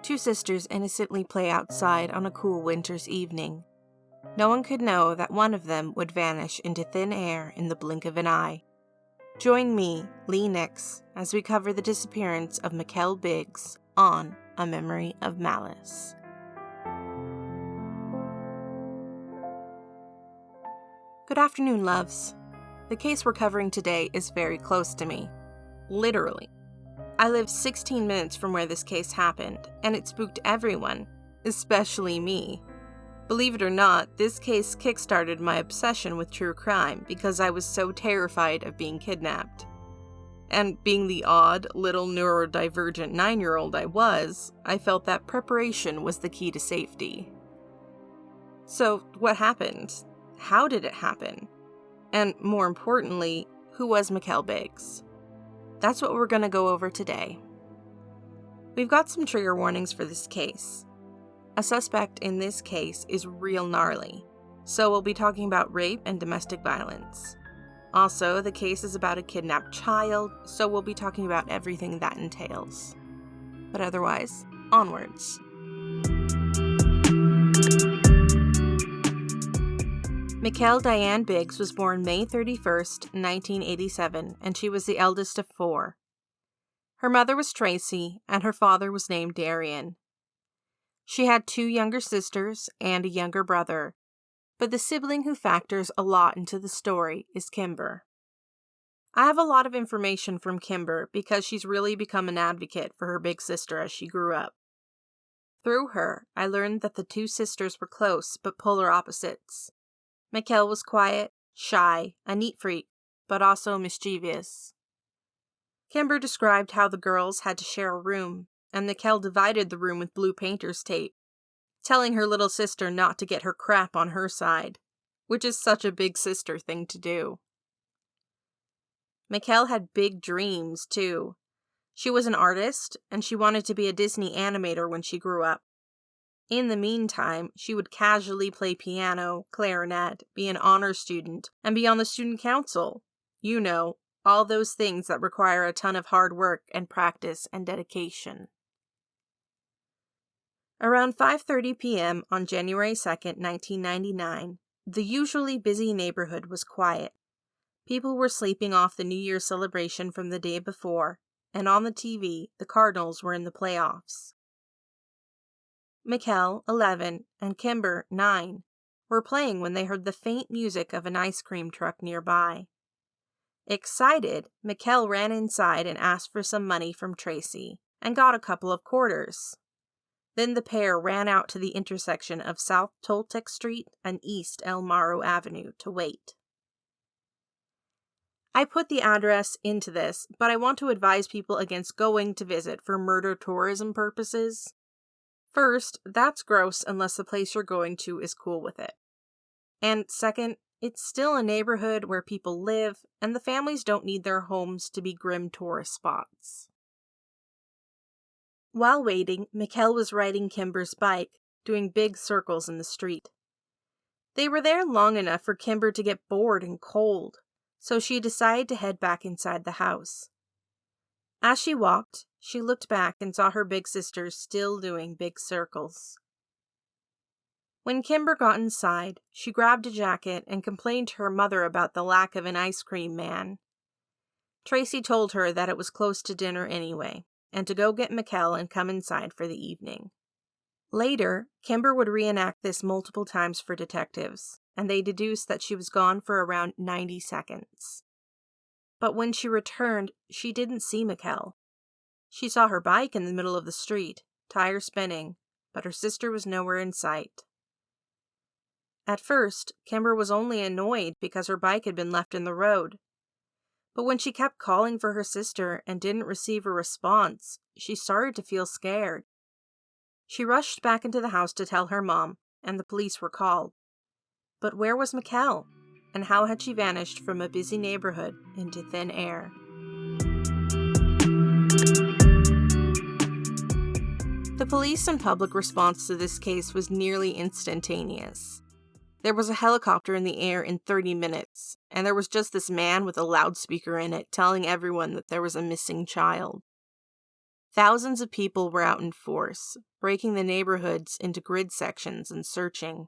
Two sisters innocently play outside on a cool winter's evening. No one could know that one of them would vanish into thin air in the blink of an eye. Join me, Lee Nix, as we cover the disappearance of Mikelle Biggs on A Memory of Malice. Good afternoon, loves. The case we're covering today is very close to me. Literally. I live 16 minutes from where this case happened, and it spooked everyone, especially me. Believe it or not, this case kickstarted my obsession with true crime because I was so terrified of being kidnapped. And being the odd, little neurodivergent 9-year-old I was, I felt that preparation was the key to safety. So, what happened? How did it happen? And more importantly, who was Mikelle Biggs? That's what we're going to go over today. We've got some trigger warnings for this case. A suspect in this case is real gnarly, so we'll be talking about rape and domestic violence. Also, the case is about a kidnapped child, so we'll be talking about everything that entails. But otherwise, onwards. Mikelle Diane Biggs was born May 31st, 1987, and she was the eldest of 4. Her mother was Tracy, and her father was named Darian. She had 2 younger sisters and a younger brother, but the sibling who factors a lot into the story is Kimber. I have a lot of information from Kimber because she's really become an advocate for her big sister as she grew up. Through her, I learned that the 2 sisters were close but polar opposites. Mikelle was quiet, shy, a neat freak, but also mischievous. Kimber described how the girls had to share a room, and Mikelle divided the room with blue painter's tape, telling her little sister not to get her crap on her side, which is such a big sister thing to do. Mikelle had big dreams, too. She was an artist, and she wanted to be a Disney animator when she grew up. In the meantime, she would casually play piano, clarinet, be an honor student, and be on the student council. You know, all those things that require a ton of hard work and practice and dedication. Around 5:30 p.m. on January 2nd, 1999, the usually busy neighborhood was quiet. People were sleeping off the New Year's celebration from the day before, and on the TV, the Cardinals were in the playoffs. Mikelle, 11, and Kimber, 9, were playing when they heard the faint music of an ice cream truck nearby. Excited, Mikelle ran inside and asked for some money from Tracy, and got a couple of quarters. Then the pair ran out to the intersection of South Toltec Street and East El Morro Avenue to wait. I put the address into this, but I want to advise people against going to visit for murder tourism purposes. First, that's gross unless the place you're going to is cool with it. And second, it's still a neighborhood where people live, and the families don't need their homes to be grim tourist spots. While waiting, Mikelle was riding Kimber's bike, doing big circles in the street. They were there long enough for Kimber to get bored and cold, so she decided to head back inside the house. As she walked, she looked back and saw her big sisters still doing big circles. When Kimber got inside, she grabbed a jacket and complained to her mother about the lack of an ice cream man. Tracy told her that it was close to dinner anyway, and to go get Mikelle and come inside for the evening. Later, Kimber would reenact this multiple times for detectives, and they deduced that she was gone for around 90 seconds. But when she returned, she didn't see Mikelle. She saw her bike in the middle of the street, tire spinning, but her sister was nowhere in sight. At first, Kimber was only annoyed because her bike had been left in the road. But when she kept calling for her sister and didn't receive a response, she started to feel scared. She rushed back into the house to tell her mom, and the police were called. But where was Mikelle? And how had she vanished from a busy neighborhood into thin air? The police and public response to this case was nearly instantaneous. There was a helicopter in the air in 30 minutes, and there was just this man with a loudspeaker in it telling everyone that there was a missing child. Thousands of people were out in force, breaking the neighborhoods into grid sections and searching.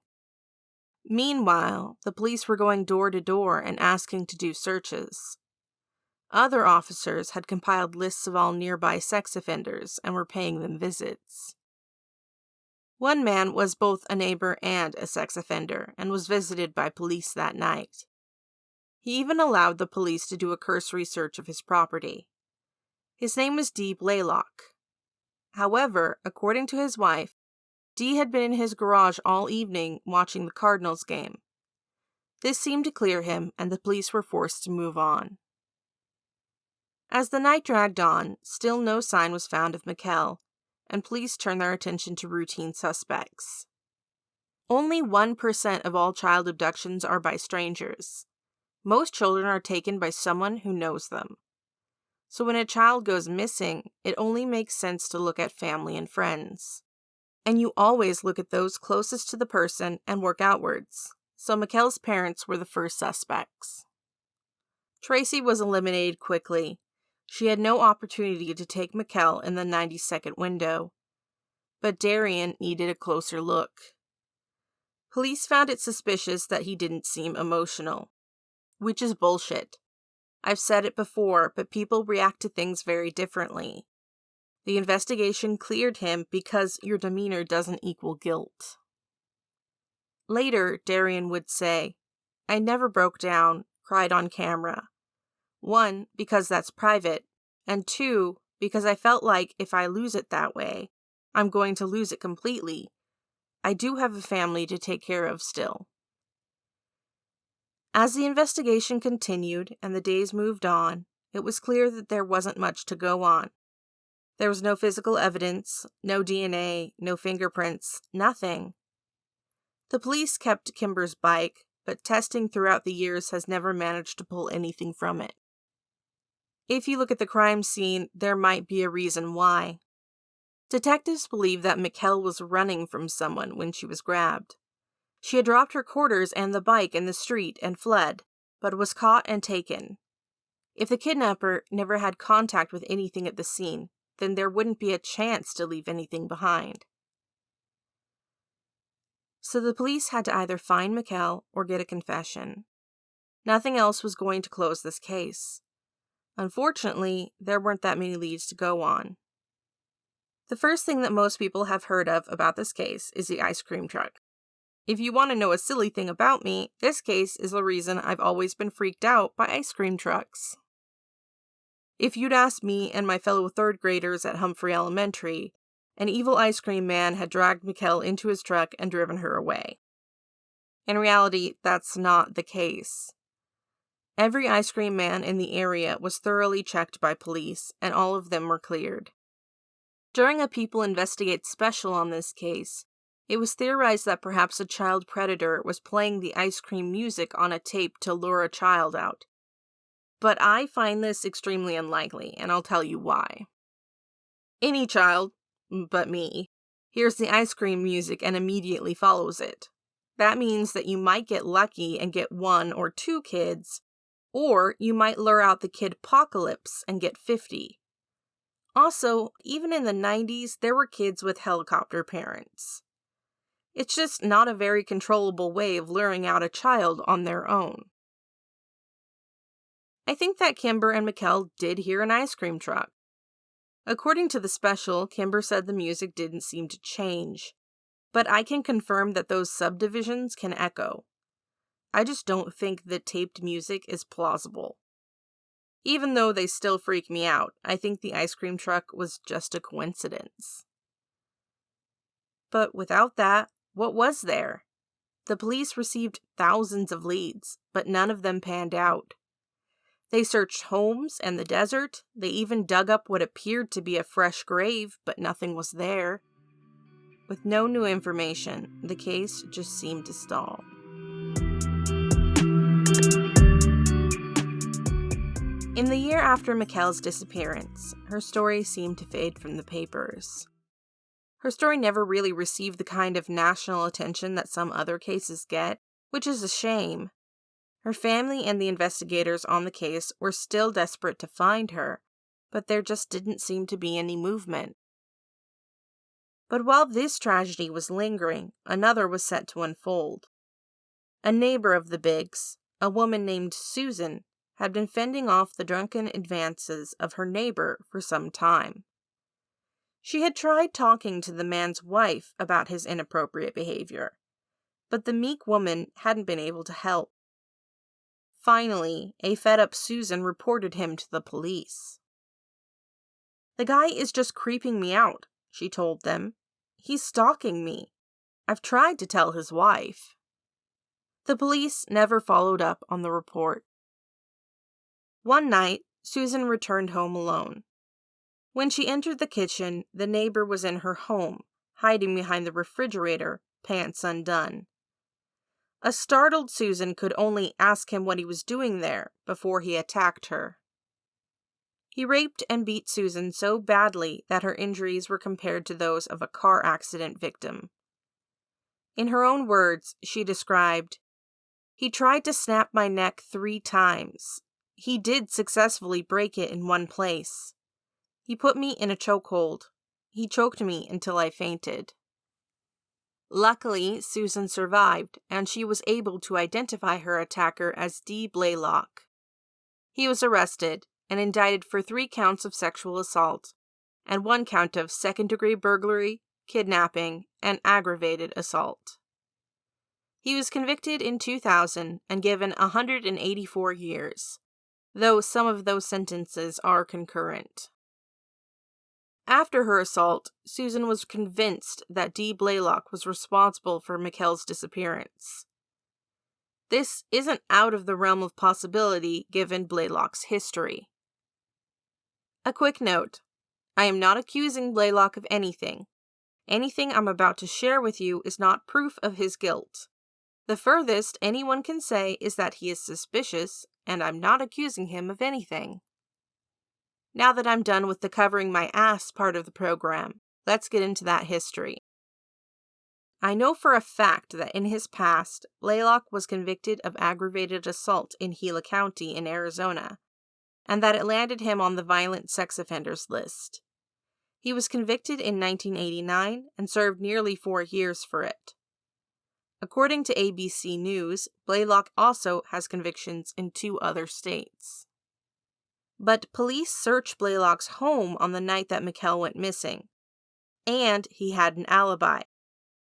Meanwhile, the police were going door to door and asking to do searches. Other officers had compiled lists of all nearby sex offenders and were paying them visits. One man was both a neighbor and a sex offender and was visited by police that night. He even allowed the police to do a cursory search of his property. His name was Dee Blaylock. However, according to his wife, Dee had been in his garage all evening watching the Cardinals game. This seemed to clear him, and the police were forced to move on. As the night dragged on, still no sign was found of Mikelle, and police turned their attention to routine suspects. Only 1% of all child abductions are by strangers. Most children are taken by someone who knows them. So when a child goes missing, it only makes sense to look at family and friends. And you always look at those closest to the person and work outwards. So Mikelle's parents were the first suspects. Tracy was eliminated quickly. She had no opportunity to take Mikelle in the 90-second window. But Darian needed a closer look. Police found it suspicious that he didn't seem emotional. Which is bullshit. I've said it before, but people react to things very differently. The investigation cleared him because your demeanor doesn't equal guilt. Later, Darian would say, "I never broke down, cried on camera. 1, because that's private, and 2, because I felt like if I lose it that way, I'm going to lose it completely. I do have a family to take care of still." As the investigation continued and the days moved on, it was clear that there wasn't much to go on. There was no physical evidence, no DNA, no fingerprints, nothing. The police kept Kimber's bike, but testing throughout the years has never managed to pull anything from it. If you look at the crime scene, there might be a reason why. Detectives believe that Mikelle was running from someone when she was grabbed. She had dropped her quarters and the bike in the street and fled, but was caught and taken. If the kidnapper never had contact with anything at the scene, then there wouldn't be a chance to leave anything behind. So the police had to either find Mikelle or get a confession. Nothing else was going to close this case. Unfortunately, there weren't that many leads to go on. The first thing that most people have heard of about this case is the ice cream truck. If you want to know a silly thing about me, this case is the reason I've always been freaked out by ice cream trucks. If you'd asked me and my fellow third graders at Humphrey Elementary, an evil ice cream man had dragged Mikelle into his truck and driven her away. In reality, that's not the case. Every ice cream man in the area was thoroughly checked by police, and all of them were cleared. During a People Investigate special on this case, it was theorized that perhaps a child predator was playing the ice cream music on a tape to lure a child out. But I find this extremely unlikely, and I'll tell you why. Any child, but me, hears the ice cream music and immediately follows it. That means that you might get lucky and get 1 or 2 kids, or you might lure out the kid-pocalypse and get 50. Also, even in the 90s, there were kids with helicopter parents. It's just not a very controllable way of luring out a child on their own. I think that Kimber and Mikelle did hear an ice cream truck. According to the special, Kimber said the music didn't seem to change, but I can confirm that those subdivisions can echo. I just don't think that taped music is plausible. Even though they still freak me out, I think the ice cream truck was just a coincidence. But without that, what was there? The police received thousands of leads, but none of them panned out. They searched homes and the desert. They even dug up what appeared to be a fresh grave, but nothing was there. With no new information, the case just seemed to stall. In the year after Mikelle's disappearance, her story seemed to fade from the papers. Her story never really received the kind of national attention that some other cases get, which is a shame. Her family and the investigators on the case were still desperate to find her, but there just didn't seem to be any movement. But while this tragedy was lingering, another was set to unfold. A neighbor of the Biggs, a woman named Susan, had been fending off the drunken advances of her neighbor for some time. She had tried talking to the man's wife about his inappropriate behavior, but the meek woman hadn't been able to help. Finally, a fed-up Susan reported him to the police. "The guy is just creeping me out," she told them. "He's stalking me. I've tried to tell his wife." The police never followed up on the report. One night, Susan returned home alone. When she entered the kitchen, the neighbor was in her home, hiding behind the refrigerator, pants undone. A startled Susan could only ask him what he was doing there before he attacked her. He raped and beat Susan so badly that her injuries were compared to those of a car accident victim. In her own words, she described, "He tried to snap my neck 3 times. He did successfully break it in one place. He put me in a chokehold. He choked me until I fainted." Luckily, Susan survived, and she was able to identify her attacker as D. Blaylock. He was arrested and indicted for 3 counts of sexual assault and 1 count of second-degree burglary, kidnapping, and aggravated assault. He was convicted in 2000 and given 184 years, though some of those sentences are concurrent. After her assault, Susan was convinced that D. Blaylock was responsible for Mikelle's disappearance. This isn't out of the realm of possibility given Blaylock's history. A quick note: I am not accusing Blaylock of anything. Anything I'm about to share with you is not proof of his guilt. The furthest anyone can say is that he is suspicious, and I'm not accusing him of anything. Now that I'm done with the covering my ass part of the program, let's get into that history. I know for a fact that in his past, Blaylock was convicted of aggravated assault in Gila County in Arizona, and that it landed him on the violent sex offenders list. He was convicted in 1989 and served nearly 4 years for it. According to ABC News, Blaylock also has convictions in 2 other states. But police searched Blaylock's home on the night that Mikelle went missing, and he had an alibi,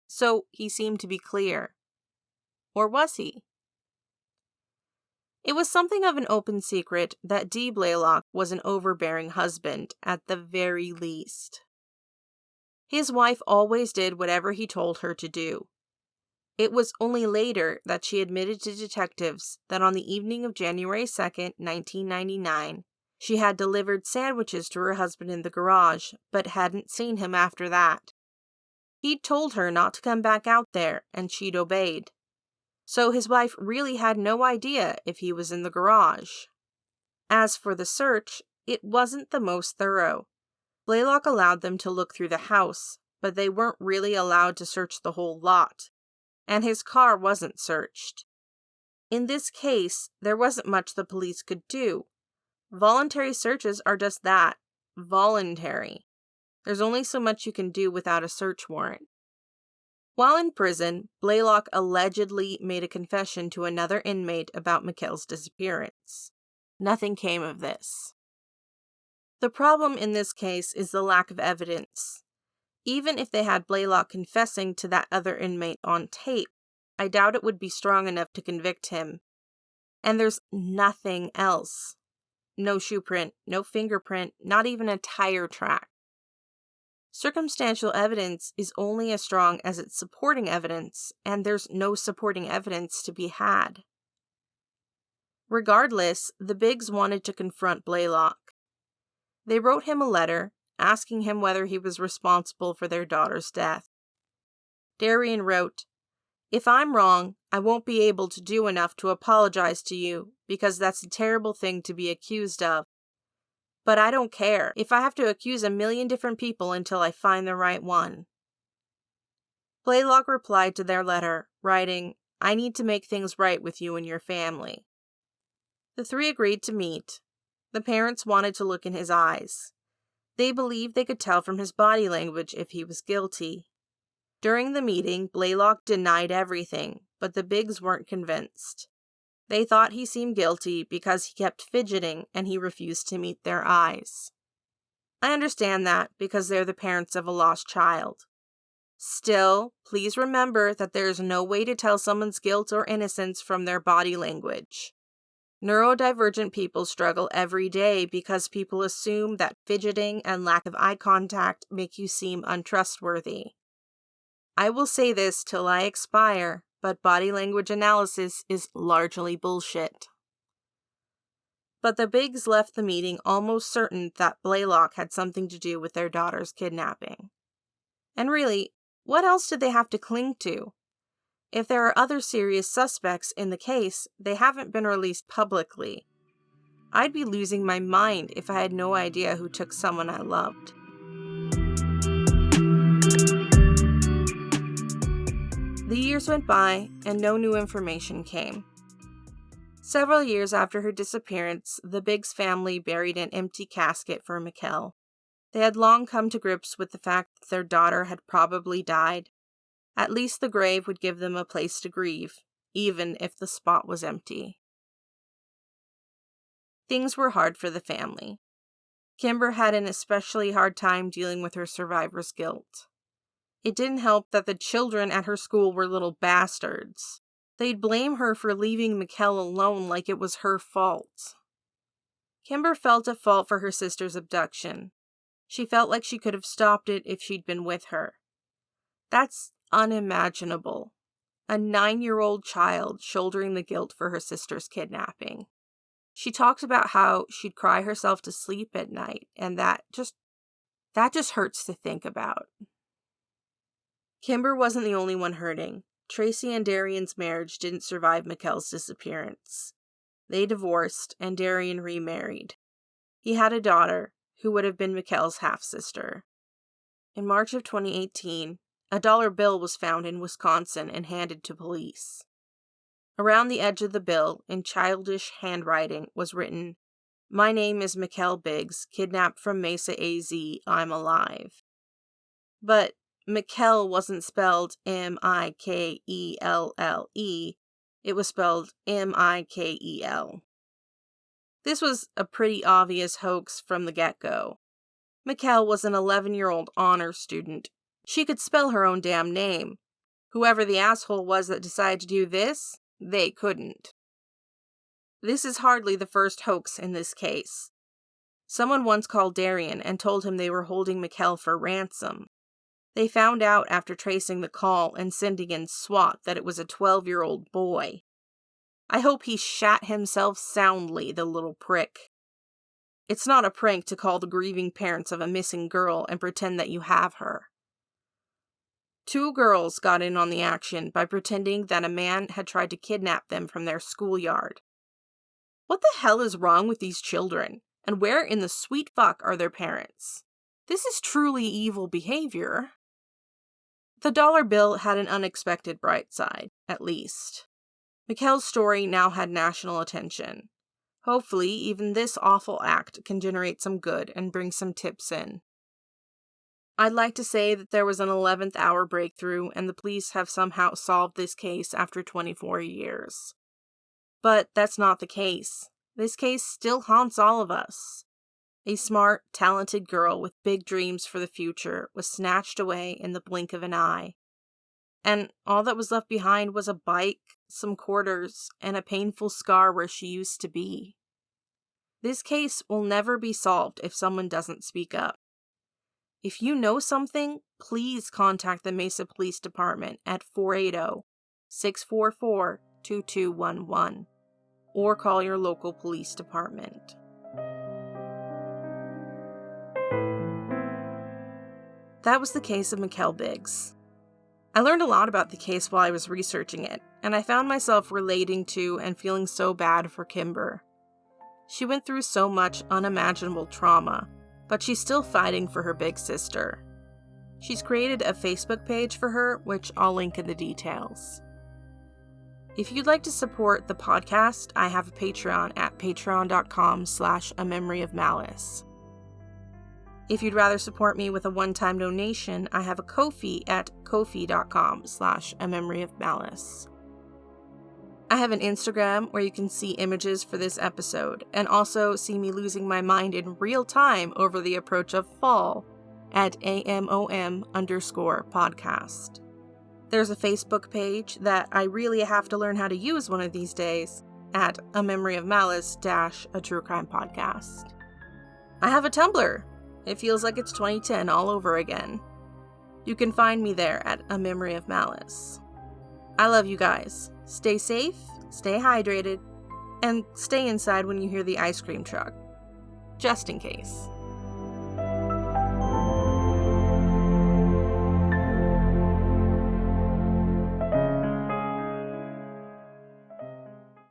so he seemed to be clear. Or was he? It was something of an open secret that D. Blaylock was an overbearing husband, at the very least. His wife always did whatever he told her to do. It was only later that she admitted to detectives that on the evening of January 2nd, 1999, she had delivered sandwiches to her husband in the garage, but hadn't seen him after that. He'd told her not to come back out there, and she'd obeyed. So his wife really had no idea if he was in the garage. As for the search, it wasn't the most thorough. Blaylock allowed them to look through the house, but they weren't really allowed to search the whole lot, and his car wasn't searched. In this case, there wasn't much the police could do. Voluntary searches are just that, voluntary. There's only so much you can do without a search warrant. While in prison, Blaylock allegedly made a confession to another inmate about Mikelle's disappearance. Nothing came of this. The problem in this case is the lack of evidence. Even if they had Blaylock confessing to that other inmate on tape, I doubt it would be strong enough to convict him. And there's nothing else. No shoe print, no fingerprint, not even a tire track. Circumstantial evidence is only as strong as its supporting evidence, and there's no supporting evidence to be had. Regardless, the Biggs wanted to confront Blaylock. They wrote him a letter, asking him whether he was responsible for their daughter's death. Darian wrote, "If I'm wrong, I won't be able to do enough to apologize to you, because that's a terrible thing to be accused of. But I don't care if I have to accuse 1,000,000 different people until I find the right one." Blaylock replied to their letter, writing, "I need to make things right with you and your family." The 3 agreed to meet. The parents wanted to look in his eyes. They believed they could tell from his body language if he was guilty. During the meeting, Blaylock denied everything, but the Biggs weren't convinced. They thought he seemed guilty because he kept fidgeting and he refused to meet their eyes. I understand that because they're the parents of a lost child. Still, please remember that there is no way to tell someone's guilt or innocence from their body language. Neurodivergent people struggle every day because people assume that fidgeting and lack of eye contact make you seem untrustworthy. I will say this till I expire, but body language analysis is largely bullshit. But the Biggs left the meeting almost certain that Blaylock had something to do with their daughter's kidnapping. And really, what else did they have to cling to? If there are other serious suspects in the case, they haven't been released publicly. I'd be losing my mind if I had no idea who took someone I loved. The years went by, and no new information came. Several years after her disappearance, the Biggs family buried an empty casket for Mikelle. They had long come to grips with the fact that their daughter had probably died. At least the grave would give them a place to grieve, even if the spot was empty. Things were hard for the family. Kimber had an especially hard time dealing with her survivor's guilt. It didn't help that the children at her school were little bastards. They'd blame her for leaving Mikelle alone like it was her fault. Kimber felt at fault for her sister's abduction. She felt like she could have stopped it if she'd been with her. That's unimaginable. A 9-year-old child shouldering the guilt for her sister's kidnapping. She talked about how she'd cry herself to sleep at night, and that just hurts to think about. Kimber wasn't the only one hurting. Tracy and Darian's marriage didn't survive Mikelle's disappearance. They divorced, and Darian remarried. He had a daughter, who would have been Mikelle's half-sister. In March of 2018, a dollar bill was found in Wisconsin and handed to police. Around the edge of the bill, in childish handwriting, was written, "My name is Mikelle Biggs, kidnapped from Mesa, AZ. I'm alive." But Mikelle wasn't spelled Mikelle. It was spelled Mikel. This was a pretty obvious hoax from the get-go. Mikelle was an 11-year-old honor student. She could spell her own damn name. Whoever the asshole was that decided to do this, they couldn't. This is hardly the first hoax in this case. Someone once called Darian and told him they were holding Mikelle for ransom. They found out after tracing the call and sending in SWAT that it was a 12-year-old boy. I hope he shat himself soundly, the little prick. It's not a prank to call the grieving parents of a missing girl and pretend that you have her. 2 girls got in on the action by pretending that a man had tried to kidnap them from their schoolyard. What the hell is wrong with these children? And where in the sweet fuck are their parents? This is truly evil behavior. The dollar bill had an unexpected bright side, at least. Mikelle's story now had national attention. Hopefully, even this awful act can generate some good and bring some tips in. I'd like to say that there was an 11th hour breakthrough and the police have somehow solved this case after 24 years. But that's not the case. This case still haunts all of us. A smart, talented girl with big dreams for the future was snatched away in the blink of an eye. And all that was left behind was a bike, some quarters, and a painful scar where she used to be. This case will never be solved if someone doesn't speak up. If you know something, please contact the Mesa Police Department at 480-644-2211 or call your local police department. That was the case of Mikelle Biggs. I learned a lot about the case while I was researching it, and I found myself relating to and feeling so bad for Kimber. She went through so much unimaginable trauma, but she's still fighting for her big sister. She's created a Facebook page for her, which I'll link in the details. If you'd like to support the podcast, I have a Patreon at patreon.com/AMemoryofMalice. If you'd rather support me with a one-time donation, I have a Ko-fi at kofi.com/AMemoryofMalice. I have an Instagram where you can see images for this episode, and also see me losing my mind in real time over the approach of fall at AMOM_podcast. There's a Facebook page that I really have to learn how to use one of these days at A Memory of Malice - a true crime podcast. I have a Tumblr. It feels like it's 2010 all over again. You can find me there at A Memory of Malice. I love you guys. Stay safe, stay hydrated, and stay inside when you hear the ice cream truck. Just in case.